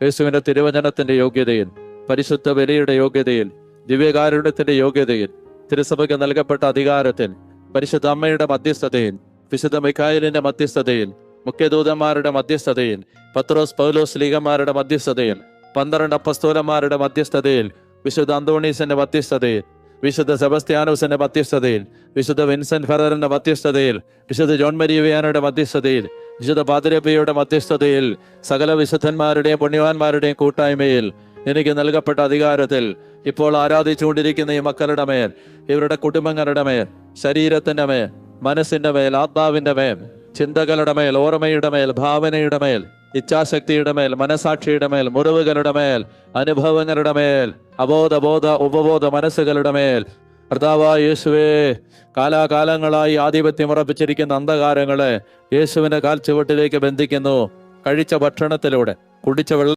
യേശുവിന്റെ തിരുവചനത്തിന്റെ യോഗ്യതയിൽ, പരിശുദ്ധ ബലിയുടെ യോഗ്യതയിൽ, ദിവ്യകാരുണ്യത്തിന്റെ യോഗ്യതയിൽ, തിരുസഭയ്ക്ക് നൽകപ്പെട്ട അധികാരത്തിൽ, പരിശുദ്ധ അമ്മയുടെ മധ്യസ്ഥതയിൽ, വിശുദ്ധ മിഖായേലിന്റെ മധ്യസ്ഥതയിൽ, മുഖ്യദൂതന്മാരുടെ മധ്യസ്ഥതയിൽ, പത്രോസ് പൗലോസ് ലീഗന്മാരുടെ മധ്യസ്ഥതയിൽ, 12 അപ്പസ്തോലന്മാരുടെ മധ്യസ്ഥതയിൽ, വിശുദ്ധ അന്തോണീസിന്റെ മധ്യസ്ഥതയിൽ, വിശുദ്ധ സെബസ്ത്യാനോസിന്റെ മധ്യസ്ഥതയിൽ, വിശുദ്ധ വിൻസെന്റ് ഫെററിന്റെ മധ്യസ്ഥതയിൽ, വിശുദ്ധ ജോൺ മരിയ വിയാനയുടെ മധ്യസ്ഥതയിൽ, വിശുദ്ധ പാതിരപ്പയുടെ മധ്യസ്ഥതയിൽ, സകല വിശുദ്ധന്മാരുടെയും പുണ്യവാന്മാരുടെയും കൂട്ടായ്മയിൽ എനിക്ക് നൽകപ്പെട്ട അധികാരത്തിൽ ഇപ്പോൾ ആരാധിച്ചുകൊണ്ടിരിക്കുന്ന ഈ മക്കളുടെ മേൽ, ഇവരുടെ കുടുംബങ്ങളുടെ മേൽ, ശരീരത്തിന്റെ മേൽ, മനസ്സിന്റെ മേൽ, ആത്മാവിന്റെ മേൽ, ചിന്തകളുടെ മേൽ, ഓർമ്മയുടെ മേൽ, ഭാവനയുടെ മേൽ, ഇച്ഛാശക്തിയുടെ മേൽ, മനസാക്ഷിയുടെ മേൽ, മുറിവുകളുടെ മേൽ, അനുഭവങ്ങളുടെ മേൽ, അബോധ ഉപബോധ മനസ്സുകളുടെ മേൽ, കർത്താവായ യേശുവേ, കാലാകാലങ്ങളായി ആധിപത്യം ഉറപ്പിച്ചിരിക്കുന്ന അന്ധകാരങ്ങളെ യേശുവിന്റെ കാൽച്ചുവട്ടിലേക്ക് ബന്ധിക്കുന്നു. കഴിച്ച ഭക്ഷണത്തിലൂടെ, കുടിച്ച വെള്ളം